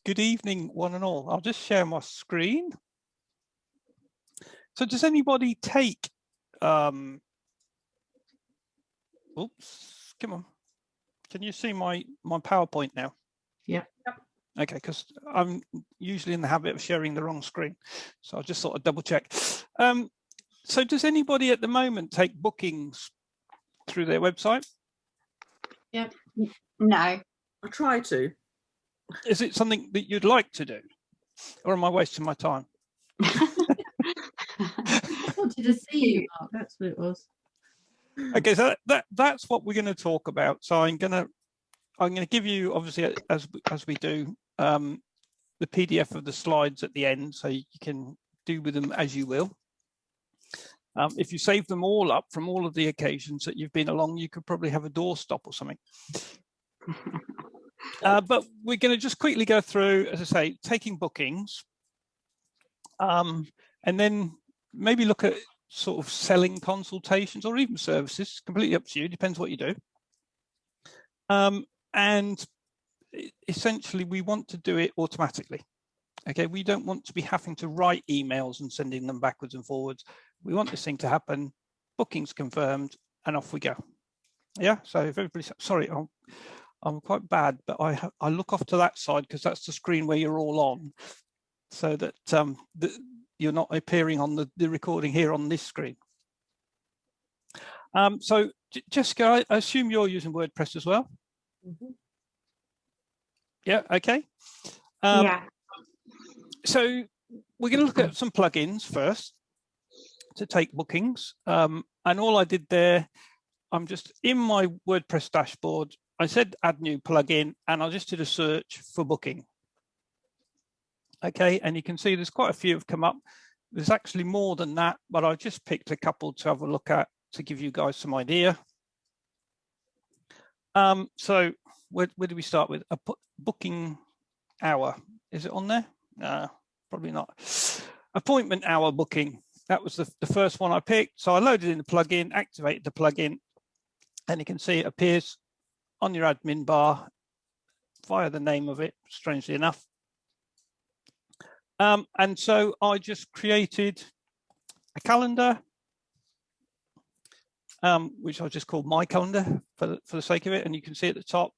Good evening, one and all. I'll just share my screen. So does anybody take, oops, come on. Can you see my PowerPoint now? Yeah. Okay, because I'm usually in the habit of sharing the wrong screen. So I just thought I'd double check. So does anybody at the moment take bookings through their website? Yeah. No. I try to. Is it something that you'd like to do? Or am I wasting my time? I wanted to see you, Mark. That's what it was. Okay, so that's what we're going to talk about. So I'm going to give you, obviously, as we do, the PDF of the slides at the end, so you can do with them as you will. If you save them all up from all of the occasions that you've been along, you could probably have a doorstop or something. But we're going to just quickly go through, as I say, taking bookings, and then maybe look at sort of selling consultations or even services. Completely up to you, depends what you do. And essentially, we want to do it automatically. Okay, we don't want to be having to write emails and sending them backwards and forwards. We want this thing to happen, bookings confirmed, and off we go. Yeah, so if everybody's, sorry, I'm quite bad, but I look off to that side because that's the screen where you're all on, so that you're not appearing on the recording here on this screen. So Jessica, I assume you're using WordPress as well? Mm-hmm. Yeah, okay. Yeah. So we're going to look at some plugins first to take bookings. And all I did there, I'm just in my WordPress dashboard. I said add new plugin, and I just did a search for booking. Okay, and you can see there's quite a few have come up. There's actually more than that, but I just picked a couple to have a look at to give you guys some idea. So where do we start with? A booking hour. Is it on there? No, probably not. Appointment hour booking. That was the first one I picked. So I loaded in the plugin, activated the plugin, and you can see it appears on your admin bar via the name of it, strangely enough. And so I just created a calendar, which I just called my calendar for the sake of it. And you can see at the top,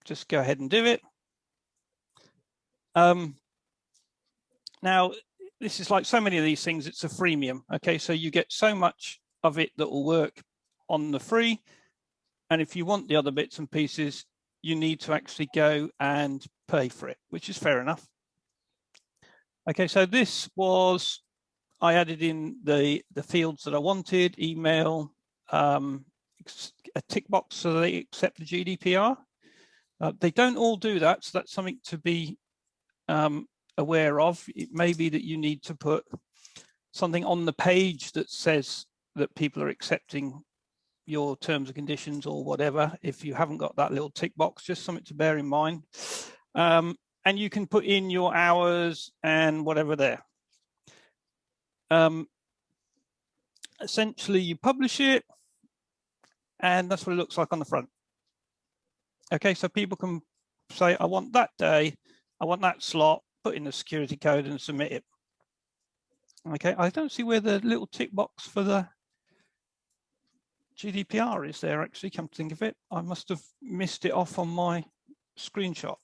just go ahead and do it. Now, this is like so many of these things, it's a freemium. Okay, so you get so much of it that will work on the free. And if you want the other bits and pieces, you need to actually go and pay for it, which is fair enough. Okay, so this was, I added in the fields that I wanted, email, a tick box so they accept the GDPR. They don't all do that, so that's something to be aware of. It may be that you need to put something on the page that says that people are accepting your terms and conditions or whatever. If you haven't got that little tick box, just something to bear in mind. And you can put in your hours and whatever there. Essentially, you publish it, and that's what it looks like on the front. Okay, so people can say, I want that day, I want that slot, put in the security code and submit it. Okay, I don't see where the little tick box for the GDPR is there, actually, come to think of it. I must have missed it off on my screenshot.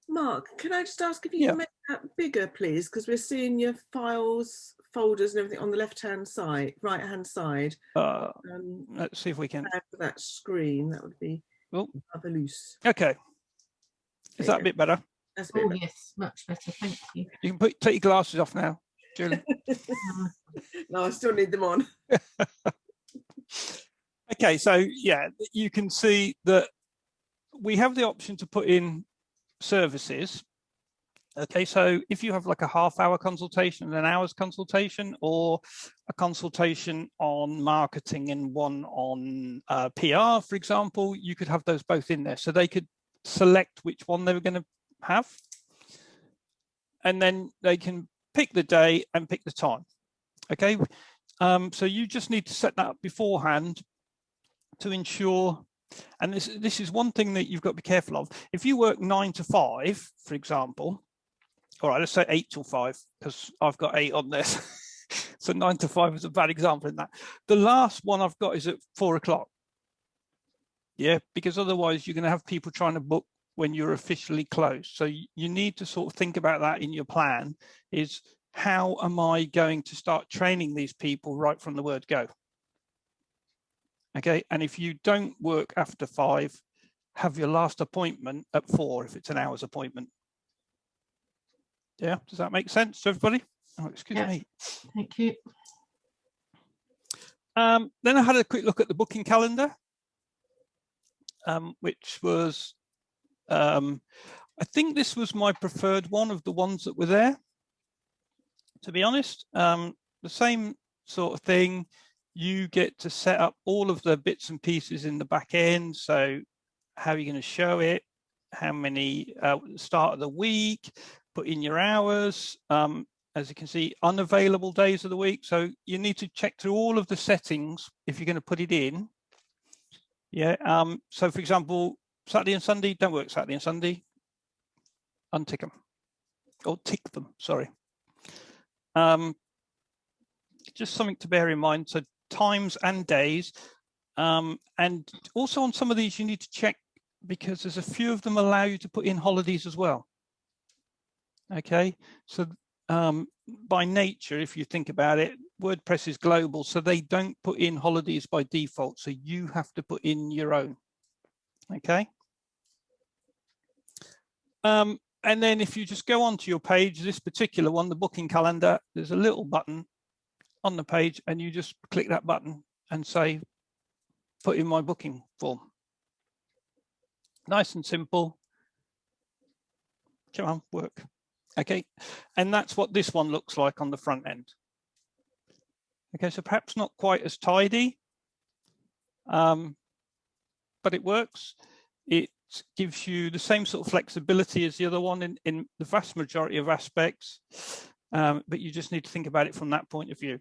Mark, can I just ask if you can make that bigger, please? Because we're seeing your files, folders and everything on the left-hand side, right-hand side. Let's see if we can. That screen, that would be rather loose. Okay. Is that a bit better? That's a bit better. Yes, much better, thank you. You can take your glasses off now, Julie. No, I still need them on. Okay, so yeah, you can see that we have the option to put in services. Okay, so if you have like a half-hour consultation and an hour's consultation, or a consultation on marketing and one on PR, for example, you could have those both in there. So they could select which one they were going to have, and then they can pick the day and pick the time. Okay, so you just need to set that up beforehand to ensure. And this is one thing that you've got to be careful of. If you work 9 to 5, for example, all right, let's say 8 till 5, because I've got 8 on there. So 9 to 5 is a bad example in that. The last one I've got is at 4 o'clock. Yeah, because otherwise you're going to have people trying to book when you're officially closed. So you need to sort of think about that in your plan, is how am I going to start training these people right from the word go? Okay, and if you don't work after 5, have your last appointment at 4 if it's an hour's appointment. Yeah, does that make sense to everybody? Oh, excuse me. Thank you. Then I had a quick look at the booking calendar, which was, I think this was my preferred one of the ones that were there, to be honest. The same sort of thing. You get to set up all of the bits and pieces in the back end. So how are you going to show it? How many, start of the week, put in your hours. As you can see, unavailable days of the week. So you need to check through all of the settings if you're going to put it in. Yeah. So for example, Saturday and Sunday, don't work Saturday and Sunday. Untick them, or tick them, sorry. Just something to bear in mind. So times and days. And also on some of these, you need to check, because there's a few of them allow you to put in holidays as well. Okay. So by nature, if you think about it, WordPress is global, so they don't put in holidays by default. So you have to put in your own. Okay. And then if you just go onto your page, this particular one, the booking calendar, there's a little button on the page, and you just click that button and say, put in my booking form. Nice and simple. Come on, work. Okay, and that's what this one looks like on the front end. Okay, so perhaps not quite as tidy, but it works. It gives you the same sort of flexibility as the other one in the vast majority of aspects, but you just need to think about it from that point of view.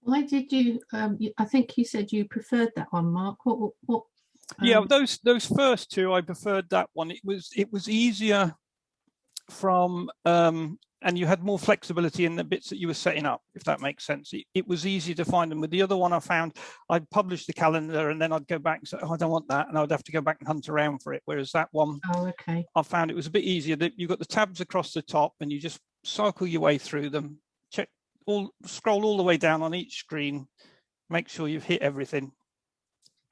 Why did you, I think you said you preferred that one, Mark. What Yeah, those first two, I preferred that one. It was easier from, and you had more flexibility in the bits that you were setting up, if that makes sense. It was easy to find them. With the other one, I found I'd publish the calendar and then I'd go back and say, oh, I don't want that, and I'd have to go back and hunt around for it. Whereas that one, okay, I found it was a bit easier. That you've got the tabs across the top and you just cycle your way through them, scroll all the way down on each screen, make sure you've hit everything,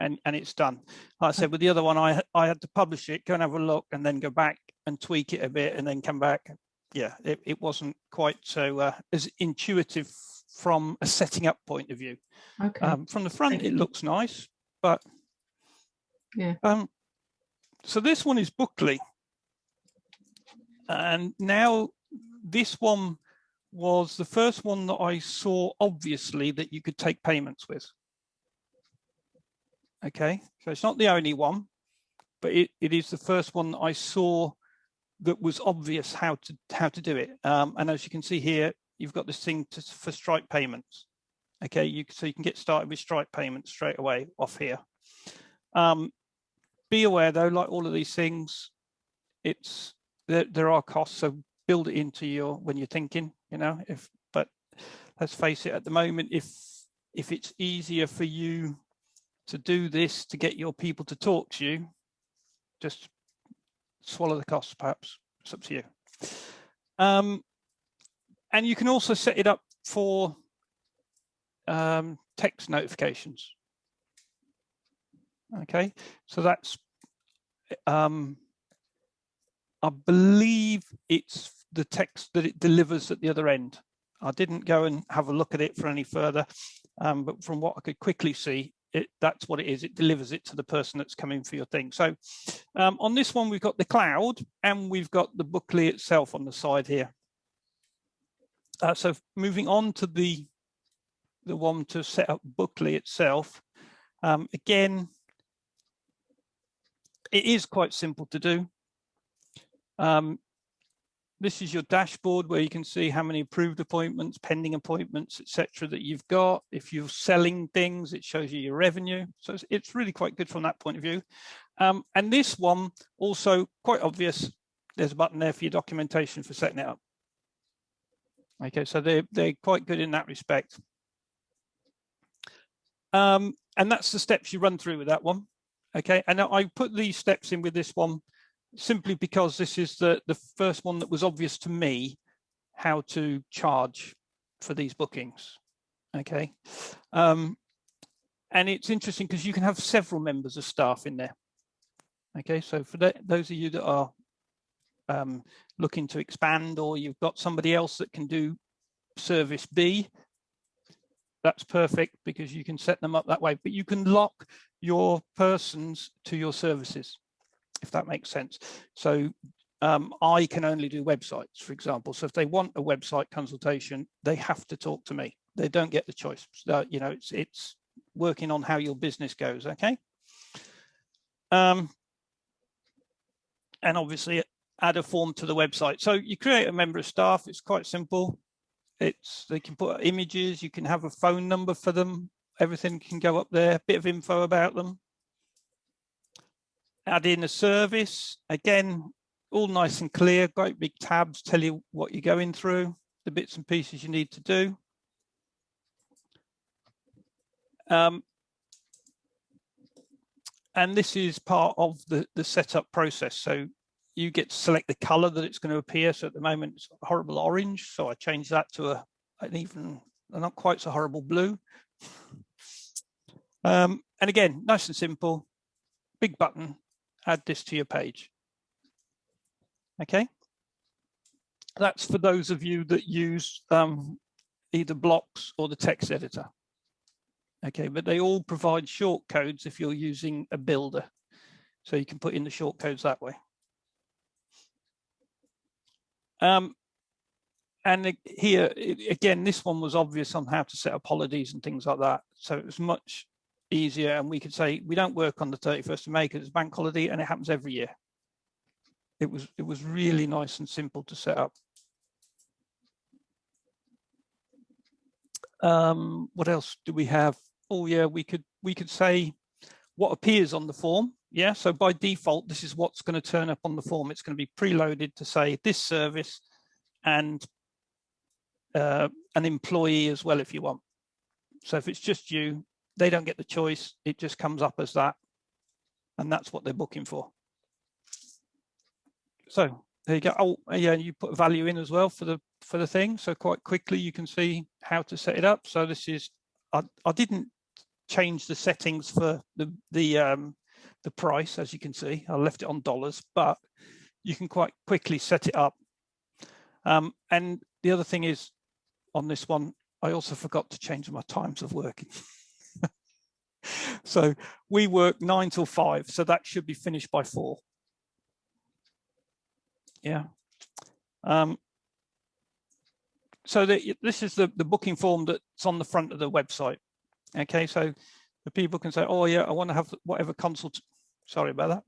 and it's done. Like I said, with the other one, I had to publish it, go and have a look, and then go back and tweak it a bit, and then come back. Yeah, it wasn't quite so as intuitive from a setting up point of view. Okay. From the front, it looks nice, but yeah. So this one is Bookly, and now this one was the first one that I saw, obviously, that you could take payments with. Okay, so it's not the only one, but it is the first one that I saw that was obvious how to do it. And as you can see here, you've got this thing for Stripe payments. Okay, so you can get started with Stripe payments straight away off here. Be aware though, like all of these things, there are costs. So build it into when you're thinking, you know. But let's face it, at the moment, if it's easier for you to do this to get your people to talk to you, just swallow the costs, perhaps. It's up to you. And you can also set it up for text notifications. Okay, so that's, I believe it's the text that it delivers at the other end. I didn't go and have a look at it for any further, but from what I could quickly see, that's what it is. It delivers it to the person that's coming for your thing. So on this one, we've got the cloud and we've got the Bookly itself on the side here. So moving on to the one to set up Bookly itself. Again, it is quite simple to do. This is your dashboard where you can see how many approved appointments, pending appointments, etc. that you've got. If you're selling things, it shows you your revenue. So it's really quite good from that point of view. And this one, also quite obvious, there's a button there for your documentation for setting it up. Okay, so they're quite good in that respect. And that's the steps you run through with that one. Okay, and I put these steps in with this one simply because this is the first one that was obvious to me how to charge for these bookings. Okay, and it's interesting because you can have several members of staff in there. Okay, so for those of you that are looking to expand, or you've got somebody else that can do service B, that's perfect because you can set them up that way. But you can lock your persons to your services, if that makes sense. So I can only do websites, for example. So if they want a website consultation, they have to talk to me. They don't get the choice. So, you know, it's working on how your business goes. Okay. And obviously add a form to the website. So you create a member of staff. It's quite simple. They can put images. You can have a phone number for them. Everything can go up there. A bit of info about them. Add in a service. Again, all nice and clear. Great big tabs tell you what you're going through, the bits and pieces you need to do. And this is part of the setup process. So you get to select the color that it's going to appear. So at the moment it's a horrible orange. So I changed that to an even not quite so horrible blue. And again, nice and simple, big button, add this to your page. Okay. That's for those of you that use either blocks or the text editor. Okay, but they all provide short codes if you're using a builder. So you can put in the short codes that way. And here, again, this one was obvious on how to set up holidays and things like that. So it was much easier. And we could say, we don't work on the 31st of May because it's bank holiday and it happens every year. It was really nice and simple to set up. What else do we have? Oh yeah, we could say what appears on the form. Yeah, so by default, this is what's going to turn up on the form. It's going to be preloaded to say this service and an employee as well if you want. So if it's just you, they don't get the choice. It just comes up as that, and that's what they're booking for. So there you go. Oh yeah, you put a value in as well for the thing. So quite quickly you can see how to set it up. So this is I didn't change the settings for the price, as you can see. I left it on dollars, but you can quite quickly set it up. And the other thing is on this one, I also forgot to change my times of working. So we work 9 till 5, so that should be finished by 4. Yeah. So this is the booking form that's on the front of the website. Okay, so the people can say, oh yeah, I want to have whatever consult. Sorry about that.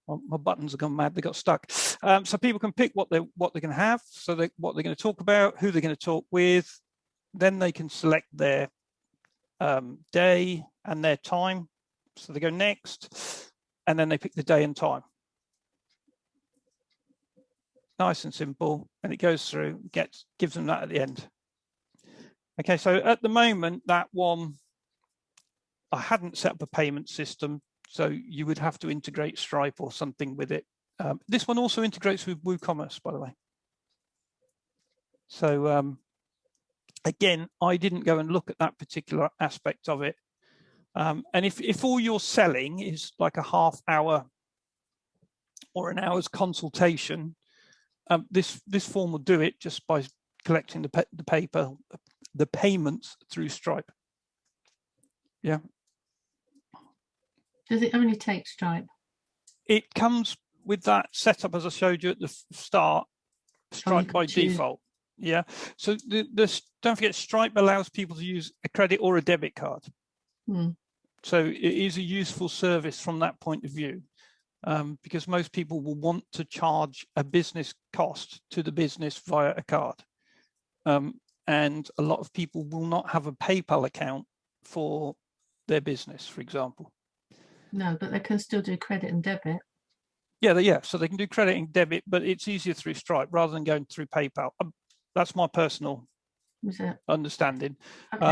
My buttons have gone mad, they got stuck. So people can pick what they're going to have, so what they're going to talk about, who they're going to talk with. Then they can select their day and their time. So they go next, and then they pick the day and time. Nice and simple, and it goes through, gives them that at the end. Okay, so at the moment, that one, I hadn't set up a payment system, so you would have to integrate Stripe or something with it. This one also integrates with WooCommerce, by the way. So again, I didn't go and look at that particular aspect of it. And if all you're selling is like a half hour or an hour's consultation, this form will do it just by collecting the payments through Stripe. Yeah. Does it only take Stripe? It comes with that setup as I showed you at the start, Stripe by default. Yeah. So don't forget, Stripe allows people to use a credit or a debit card. So it is a useful service from that point of view. Because most people will want to charge a business cost to the business via a card. And a lot of people will not have a PayPal account for their business, for example. No, but they can still do credit and debit. Yeah, so they can do credit and debit, but it's easier through Stripe rather than going through PayPal. That's my personal understanding. Okay,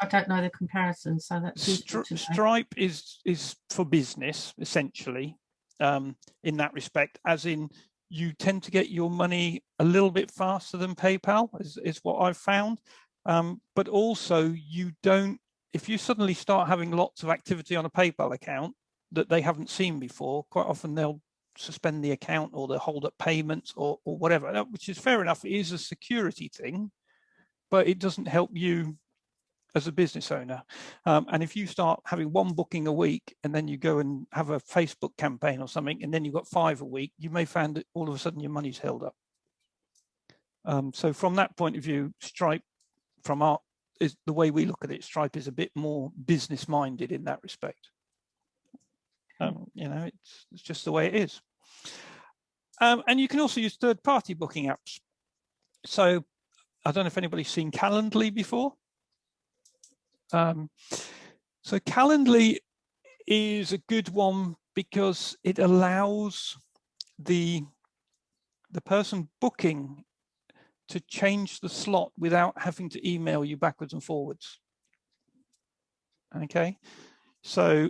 I don't know the comparison, so that's useful to know. Stripe is for business essentially, in that respect, as in you tend to get your money a little bit faster than PayPal, is what I've found. But also you don't, if you suddenly start having lots of activity on a PayPal account that they haven't seen before, quite often they'll suspend the account or they'll hold up payments or whatever, which is fair enough. It is a security thing, but it doesn't help you as a business owner. And if you start having one booking a week and then you go and have a Facebook campaign or something, and then you've got 5 a week, you may find that all of a sudden your money's held up. So from that point of view, Stripe, is the way we look at it, Stripe is a bit more business minded in that respect. You know, it's just the way it is. And you can also use third-party booking apps. So I don't know if anybody's seen Calendly before. So Calendly is a good one because it allows the person booking to change the slot without having to email you backwards and forwards. Okay, so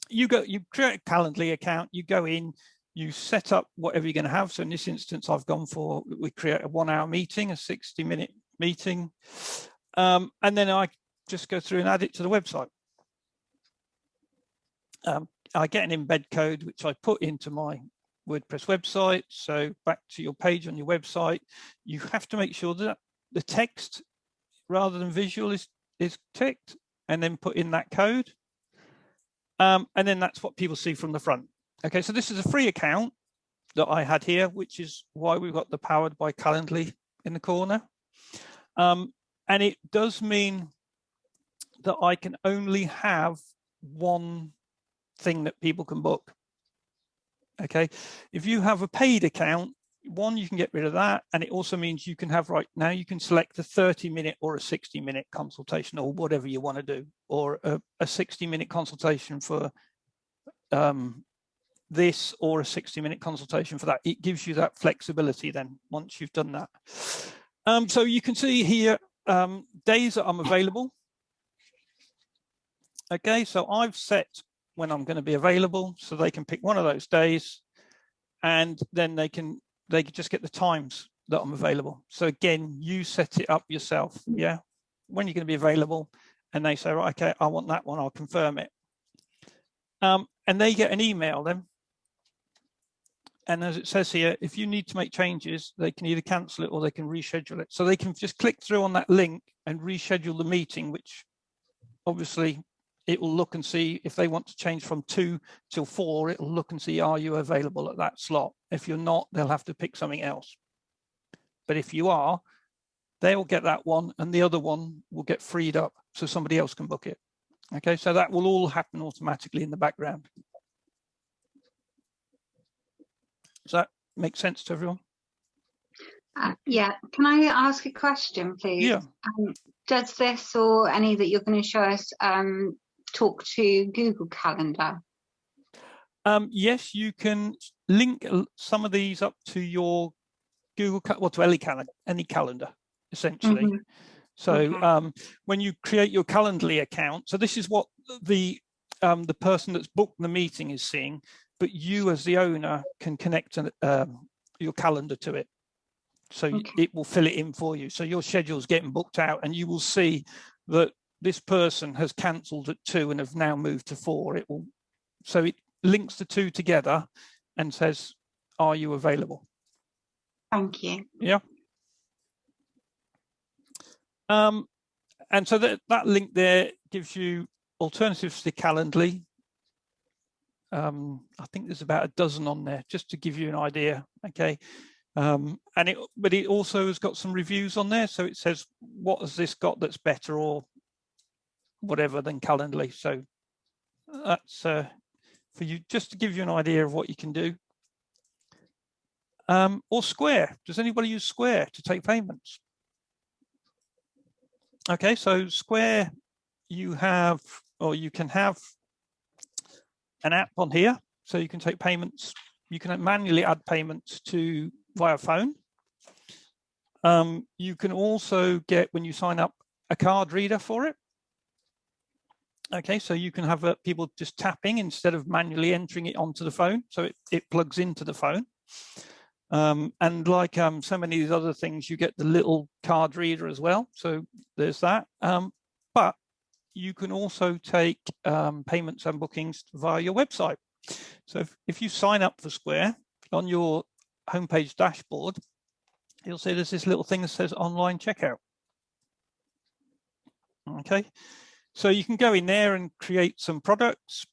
you create a Calendly account, you go in, you set up whatever you're going to have. So in this instance, I've gone for, we create a 1-hour meeting, a 60-minute meeting. And then I just go through and add it to the website. I get an embed code, which I put into my WordPress website. So back to your page on your website, you have to make sure that the text rather than visual is ticked, and then put in that code. And then that's what people see from the front. Okay, so this is a free account that I had here, which is why we've got the powered by Calendly in the corner. And it does mean that I can only have one thing that people can book. Okay, if you have a paid account, one, you can get rid of that. And it also means you can have, right now, you can select a 30-minute or a 60-minute consultation or whatever you want to do, or a 60-minute consultation for this, or a 60-minute consultation for that. It gives you that flexibility then once you've done that. So you can see here days that I'm available. Okay, so I've set when I'm going to be available, so they can pick one of those days, and then they can just get the times that I'm available. So again, you set it up yourself. Yeah, when you're going to be available, and they say, right, okay, I want that one, I'll confirm it. And they get an email then. And as it says here, if you need to make changes, they can either cancel it or they can reschedule it. So they can just click through on that link and reschedule the meeting, which obviously it will look and see if they want to change from 2 till 4, it will look and see, are you available at that slot? If you're not, they'll have to pick something else. But if you are, they will get that one and the other one will get freed up so somebody else can book it. Okay, so that will all happen automatically in the background. Does that make sense to everyone? Yeah, can I ask a question, please? Yeah. Does this or any that you're going to show us talk to Google Calendar? Yes, you can link some of these up to your Google, well, to any calendar, essentially. Mm-hmm. So okay. When you create your Calendly account, so this is what the person that's booked the meeting is seeing, but you as the owner can connect your calendar to it. So okay. It will fill it in for you. So your schedule's getting booked out and you will see that this person has cancelled at 2 and have now moved to 4. So it links the 2 together and says, are you available? Thank you. Yeah. And so that link there gives you alternatives to Calendly. I think there's about a dozen on there, just to give you an idea. Okay. But it also has got some reviews on there. So it says, what has this got that's better or whatever than Calendly? So that's for you, just to give you an idea of what you can do. Or Square. Does anybody use Square to take payments? Okay, so Square, you can have an app on here, so you can take payments. You can manually add payments via phone. You can also get, when you sign up, a card reader for it. Okay, so you can have people just tapping instead of manually entering it onto the phone. So it plugs into the phone. And like so many of these other things, you get the little card reader as well. So there's that. But you can also take payments and bookings via your website. So if you sign up for Square, on your homepage dashboard, you'll see there's this little thing that says online checkout. Okay, so you can go in there and create some products.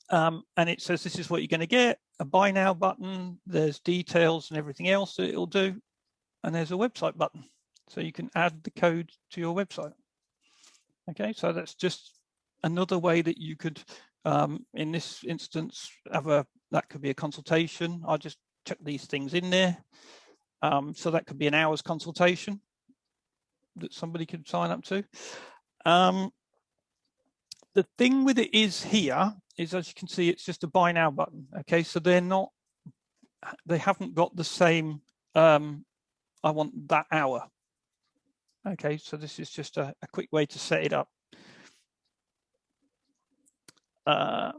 And it says this is what you're going to get, a buy now button, there's details and everything else that it'll do, and there's a website button. So you can add the code to your website. Okay, so that's just another way that you could, in this instance, that could be a consultation. I just check these things in there. So that could be an hour's consultation that somebody could sign up to. The thing with it is here is, as you can see, it's just a buy now button. Okay, so they haven't got the same, I want that hour. Okay, so this is just a quick way to set it up. Got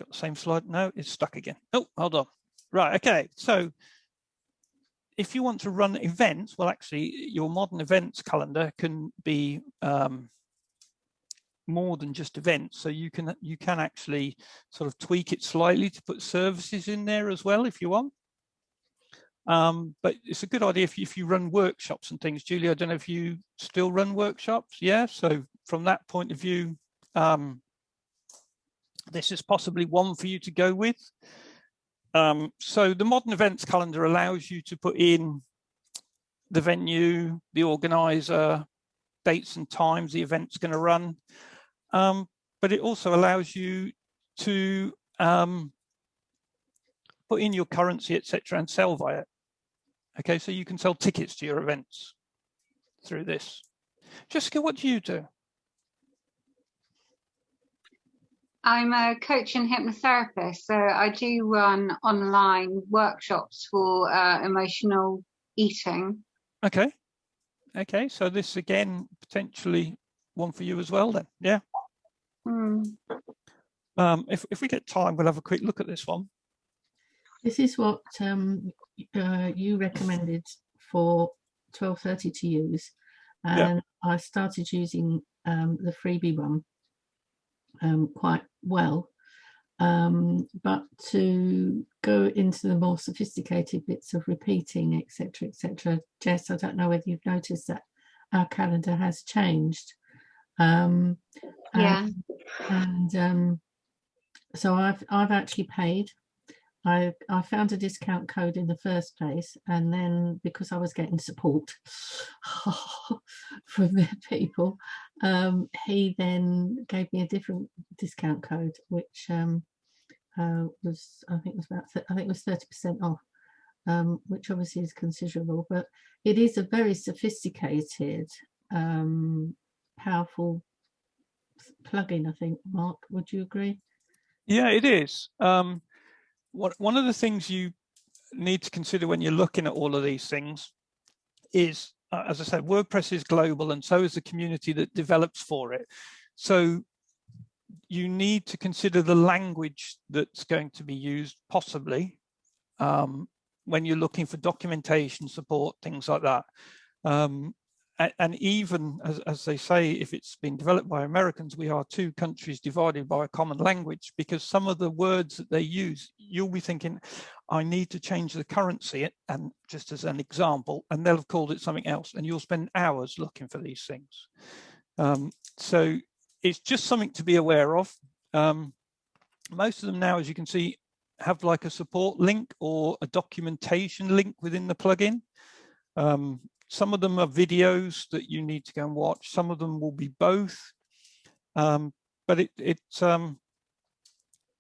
the same slide. No, it's stuck again. Oh, hold on. Right, okay, so if you want to run events, well, actually, your modern events calendar can be more than just events. So you can actually sort of tweak it slightly to put services in there as well if you want. But it's a good idea if you run workshops and things. Julie, I don't know if you still run workshops. Yeah, so from that point of view, this is possibly one for you to go with. So the modern events calendar allows you to put in the venue, the organizer, dates and times the event's going to run. But it also allows you to put in your currency, etc., and sell via it. Okay, so you can sell tickets to your events through this. Jessica, what do you do? I'm a coach and hypnotherapist, so I do run online workshops for emotional eating. Okay. Okay, so this again potentially one for you as well then, yeah. If we get time, we'll have a quick look at this one. This is what you recommended for 12:30 to use, and I started using the freebie one quite well, but to go into the more sophisticated bits of repeating, etc., Jess, I don't know whether you've noticed that our calendar has changed. So I've actually paid. I found a discount code in the first place, and then because I was getting support from the people, he then gave me a different discount code, which was I think it was 30% off, which obviously is considerable, but it is a very sophisticated, powerful plugin. I think, Mark, would you agree? Yeah, it is. One of the things you need to consider when you're looking at all of these things is, as I said, WordPress is global, and so is the community that develops for it. So you need to consider the language that's going to be used, possibly, when you're looking for documentation support, things like that. And even, as they say, if it's been developed by Americans, we are two countries divided by a common language, because some of the words that they use, you'll be thinking, I need to change the currency, and just as an example, and they'll have called it something else, and you'll spend hours looking for these things. So it's just something to be aware of. Most of them now, as you can see, have like a support link or a documentation link within the plugin. Some of them are videos that you need to go and watch. Some of them will be both. But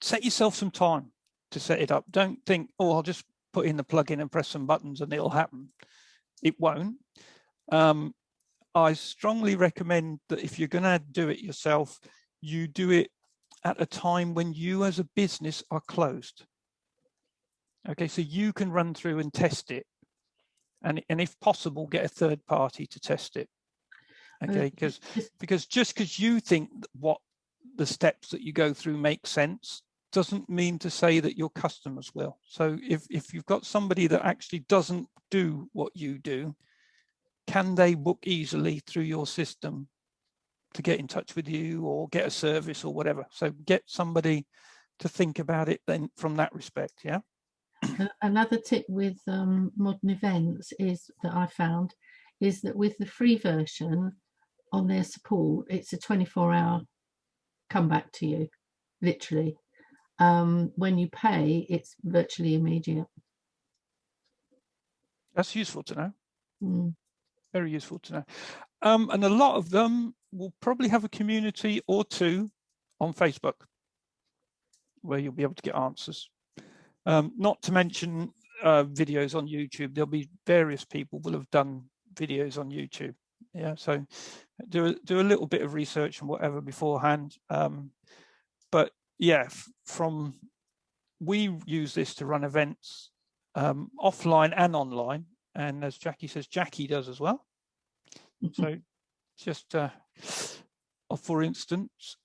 set yourself some time to set it up. Don't think, oh, I'll just put in the plugin and press some buttons and it'll happen. It won't. I strongly recommend that if you're going to do it yourself, you do it at a time when you as a business are closed. Okay, so you can run through and test it. and if possible, get a third party to test it. Okay, because just because you think what the steps that you go through make sense doesn't mean to say that your customers will. So if you've got somebody that actually doesn't do what you do, can they book easily through your system to get in touch with you or get a service or whatever? So get somebody to think about it then from that respect. Yeah. Another tip with modern events is that I found is that with the free version on their support, it's a 24-hour come back to you, literally. When you pay, it's virtually immediate. That's useful to know. Mm. Very useful to know. And a lot of them will probably have a community or two on Facebook where you'll be able to get answers. Not to mention videos on YouTube. There'll be various people will have done videos on YouTube. Yeah, so do a little bit of research and whatever beforehand. But yeah, we use this to run events offline and online. And as Jackie says, Jackie does as well. So just for instance,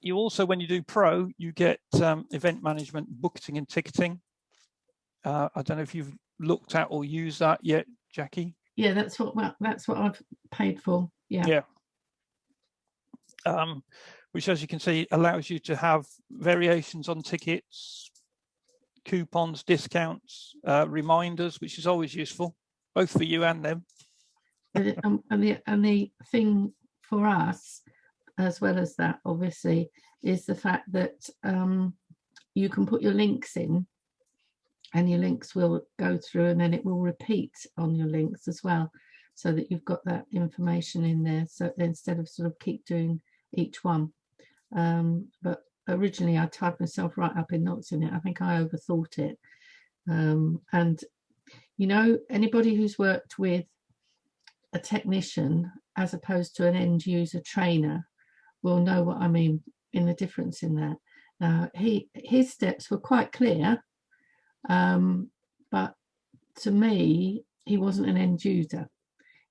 you also, when you do Pro, you get event management, booking and ticketing. I don't know if you've looked at or used that yet, Jackie. Yeah, that's what I've paid for. Yeah. Yeah. Which, as you can see, allows you to have variations on tickets, coupons, discounts, reminders, which is always useful, both for you and them. And the thing for us, as well as that, obviously, is the fact that you can put your links in, and your links will go through, and then it will repeat on your links as well, so that you've got that information in there. So instead of sort of keep doing each one, but originally I typed myself right up in notes in it. I think I overthought it, and you know, anybody who's worked with a technician as opposed to an end user trainer will know what I mean in the difference in that. His steps were quite clear, but to me, he wasn't an end user.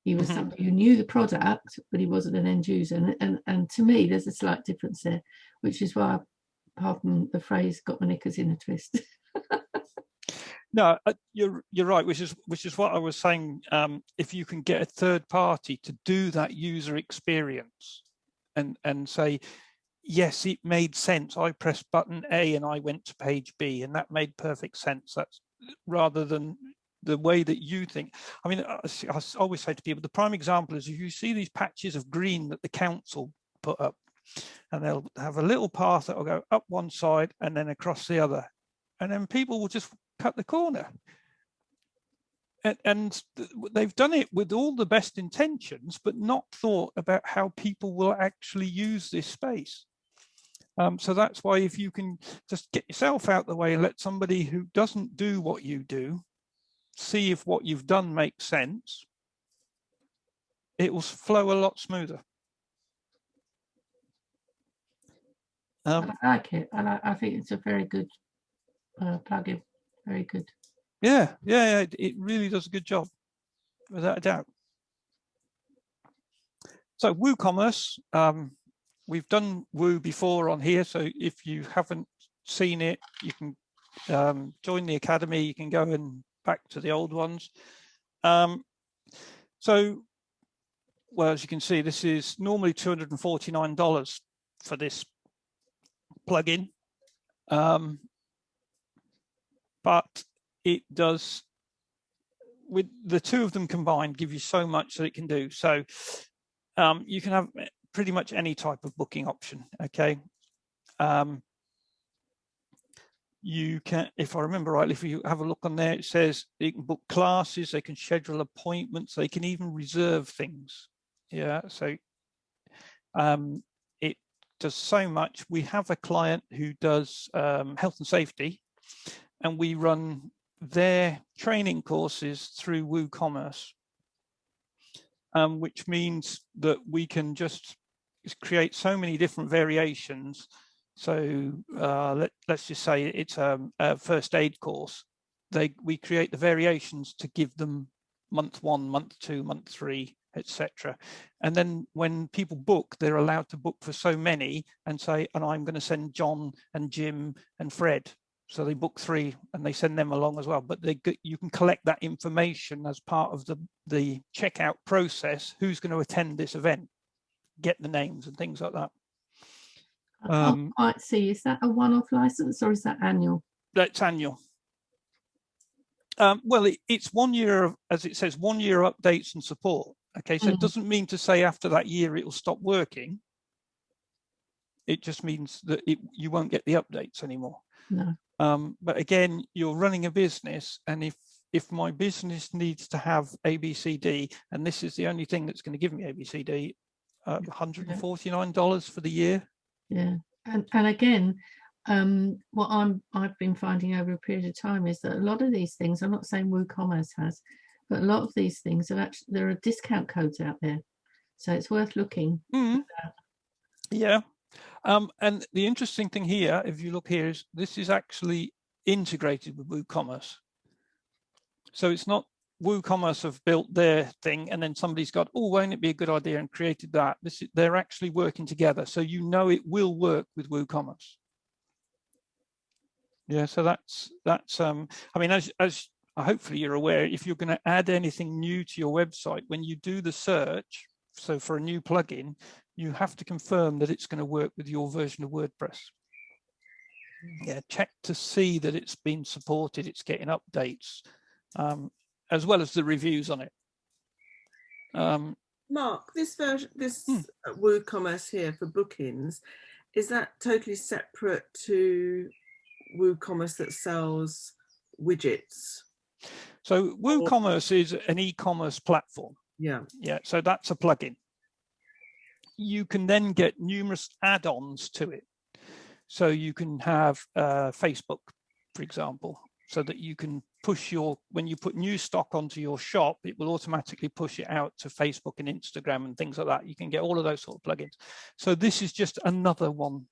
He was somebody who knew the product, but he wasn't an end user. And to me, there's a slight difference there, which is why, pardon the phrase, got my knickers in a twist. No, you're right, which is what I was saying. If you can get a third party to do that user experience and say, yes, it made sense. I pressed button A and I went to page B, and that made perfect sense. That's rather than the way that you think. I mean, I always say to people, the prime example is if you see these patches of green that the council put up, and they'll have a little path that will go up one side and then across the other, and then people will just cut the corner. And they've done it with all the best intentions, but not thought about how people will actually use this space. So that's why if you can just get yourself out the way and let somebody who doesn't do what you do see if what you've done makes sense, it will flow a lot smoother. I like it. I think it's a very good plugin. Very good. Yeah, it really does a good job, without a doubt. So WooCommerce, we've done Woo before on here, so if you haven't seen it, you can join the academy. You can go and back to the old ones. So, well, as you can see, this is normally $249 for this plugin, but it does, with the two of them combined, give you so much that it can do. So you can have pretty much any type of booking option. Okay. You can, if I remember rightly, if you have a look on there, it says you can book classes, they can schedule appointments, they can even reserve things. Yeah, so it does so much. We have a client who does health and safety, and we run their training courses through WooCommerce, which means that we can just create so many different variations. So let's just say it's a first aid course. we create the variations to give them month 1, month 2, month 3, etc. And then when people book, they're allowed to book for so many and say, and I'm going to send John and Jim and Fred. So they book 3 and they send them along as well. But you can collect that information as part of the checkout process. Who's going to attend this event? Get the names and things like that. I can't quite see. Is that a one-off license or is that annual? That's annual. Well, it's 1 year of, as it says, 1 year updates and support. Okay, so it doesn't mean to say after that year it will stop working. It just means that you won't get the updates anymore. No. But again, you're running a business, and if my business needs to have ABCD, and this is the only thing that's going to give me ABCD, $149 for the year. Yeah, and again, what I've been finding over a period of time is that a lot of these things, I'm not saying WooCommerce has, but a lot of these things are actually, there are discount codes out there, so it's worth looking at that. Yeah. And the interesting thing here, if you look here, is this is actually integrated with WooCommerce. So it's not WooCommerce have built their thing and then somebody's got, oh, won't it be a good idea, and created that. They're actually working together. So you know it will work with WooCommerce. Yeah, so that's I mean, as hopefully you're aware, if you're going to add anything new to your website, when you do the search, so for a new plugin, you have to confirm that it's going to work with your version of WordPress. Yeah, check to see that it's been supported, it's getting updates, as well as the reviews on it. Mark, this version, this WooCommerce here for bookings, is that totally separate to WooCommerce that sells widgets? So WooCommerce is an e-commerce platform. Yeah. Yeah, so that's a plugin. You can then get numerous add-ons to it. So you can have Facebook, for example, so that you can push when you put new stock onto your shop, it will automatically push it out to Facebook and Instagram and things like that. You can get all of those sort of plugins. So this is just another one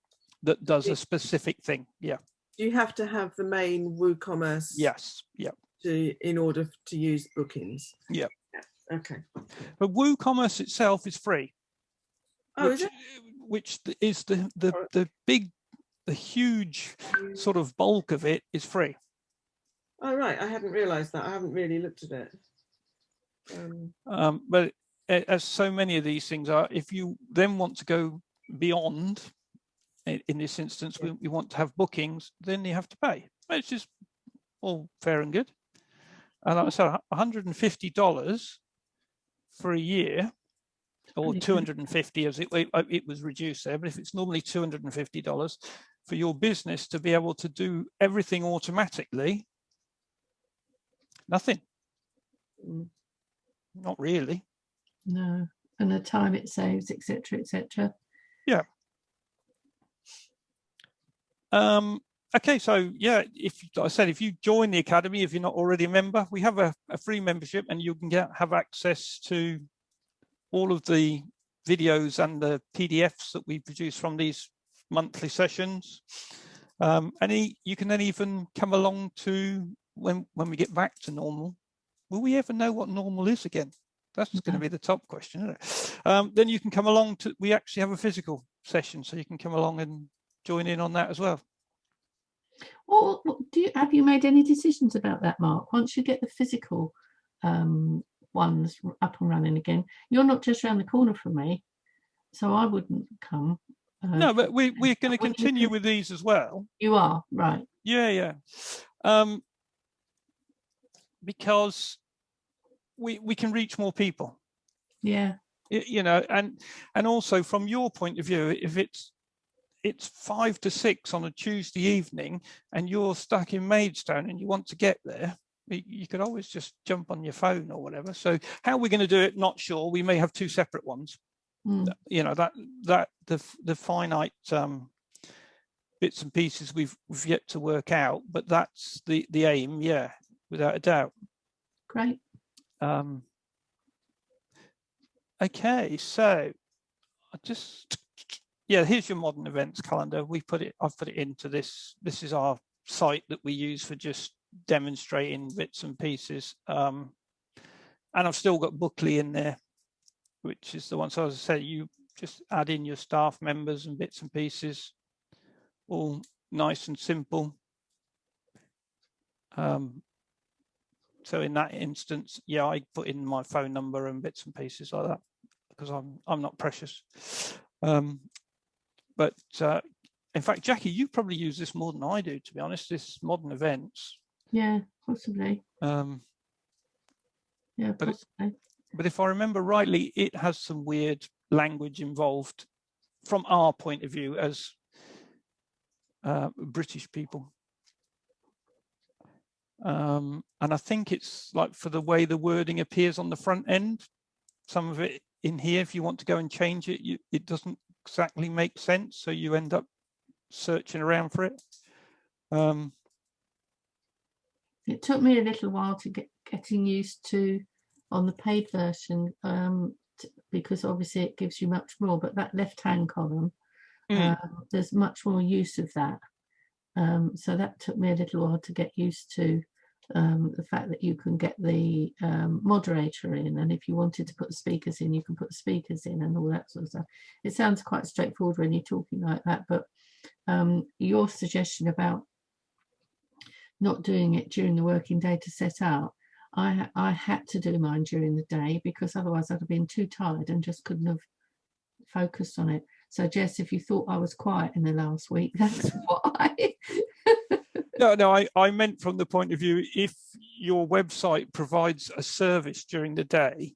that does a specific thing. Yeah. Do you have to have the main WooCommerce? Yes. Yeah. In order to use bookings? Yeah. Okay. But WooCommerce itself is free. Oh, which is the huge sort of bulk of it is free. Oh, right. I hadn't realized that. I haven't really looked at it. But as so many of these things are, if you then want to go beyond, in this instance, we want to have bookings, then you have to pay. It's just all fair and good. And like I said, $150 for a year, or $250 as it was reduced there, but if it's normally $250 for your business to be able to do everything automatically, nothing. Not really. No, and the time it saves, etc., etc. Yeah. Okay, so yeah, if you join the academy, if you're not already a member, we have a free membership, and you can have access to all of the videos and the PDFs that we produce from these monthly sessions. And you can then even come along to when we get back to normal. Will we ever know what normal is again? That's going to be the top question, isn't it? Then you can come along to, we actually have a physical session, so you can come along and join in on that as well. Well, have you made any decisions about that, Mark? Once you get the physical ones up and running again, you're not just around the corner from me, so I wouldn't come. No, but we're going to continue with these as well. You are, right? Yeah. Because we can reach more people. Yeah. You know, and also from your point of view, if it's 5 to 6 on a Tuesday evening and you're stuck in Maidstone and you want to get there, you could always just jump on your phone or whatever. So how we're going to do it, not sure. We may have 2 separate ones. You know, that the finite bits and pieces we've yet to work out, but that's the aim. Yeah, without a doubt. Great. Okay, so here's your modern events calendar. I've put it into this. This is our site that we use for just demonstrating bits and pieces. And I've still got Bookly in there, which is the one. So as I say, you just add in your staff members and bits and pieces, all nice and simple. So in that instance, yeah, I put in my phone number and bits and pieces like that because I'm not precious. But in fact, Jackie, you probably use this more than I do, to be honest. This modern events. Yeah, possibly. Yeah, possibly. But if I remember rightly, it has some weird language involved from our point of view as British people. And I think it's like for the way the wording appears on the front end, some of it in here, if you want to go and change it, it doesn't exactly make sense. So you end up searching around for it. It took me a little while to getting used to on the paid version, because obviously it gives you much more, but that left-hand column, there's much more use of that. So that took me a little while to get used to, the fact that you can get the moderator in, and if you wanted to put the speakers in, you can put the speakers in and all that sort of stuff. It sounds quite straightforward when you're talking like that, but your suggestion about not doing it during the working day to set out, I had to do mine during the day because otherwise I'd have been too tired and just couldn't have focused on it. So Jess, if you thought I was quiet in the last week, that's why. No, I meant from the point of view, if your website provides a service during the day,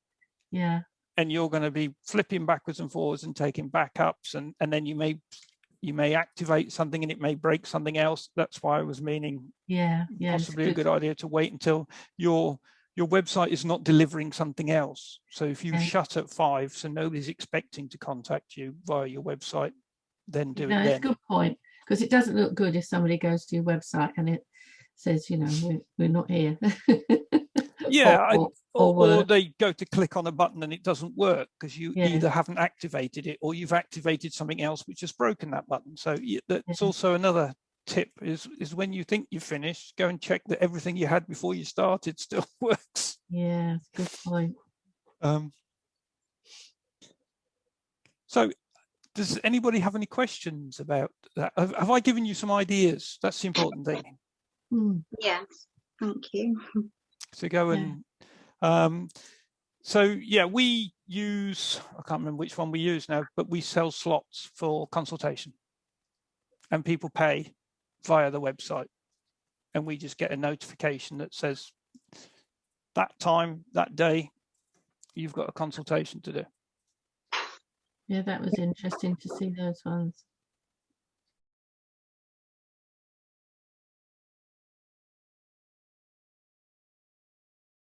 yeah, and you're going to be flipping backwards and forwards and taking backups, and then you may activate something and it may break something else. That's why I was meaning, possibly a good idea to wait until your website is not delivering something else. So if you shut at 5, so nobody's expecting to contact you via your website, then do it then. That's a good point, because it doesn't look good if somebody goes to your website and it says, you know, we're not here. Yeah, or they go to click on a button and it doesn't work because you either haven't activated it or you've activated something else which has broken that button. So that's also another tip is when you think you've finished, go and check that everything you had before you started still works. Yeah, good point. So does anybody have any questions about that? Have I given you some ideas? That's the important thing. Yes, thank you. So go and so yeah, we use, I can't remember which one we use now, but we sell slots for consultation and people pay via the website, and we just get a notification that says that time, that day, you've got a consultation to do. Yeah, that was interesting to see those ones.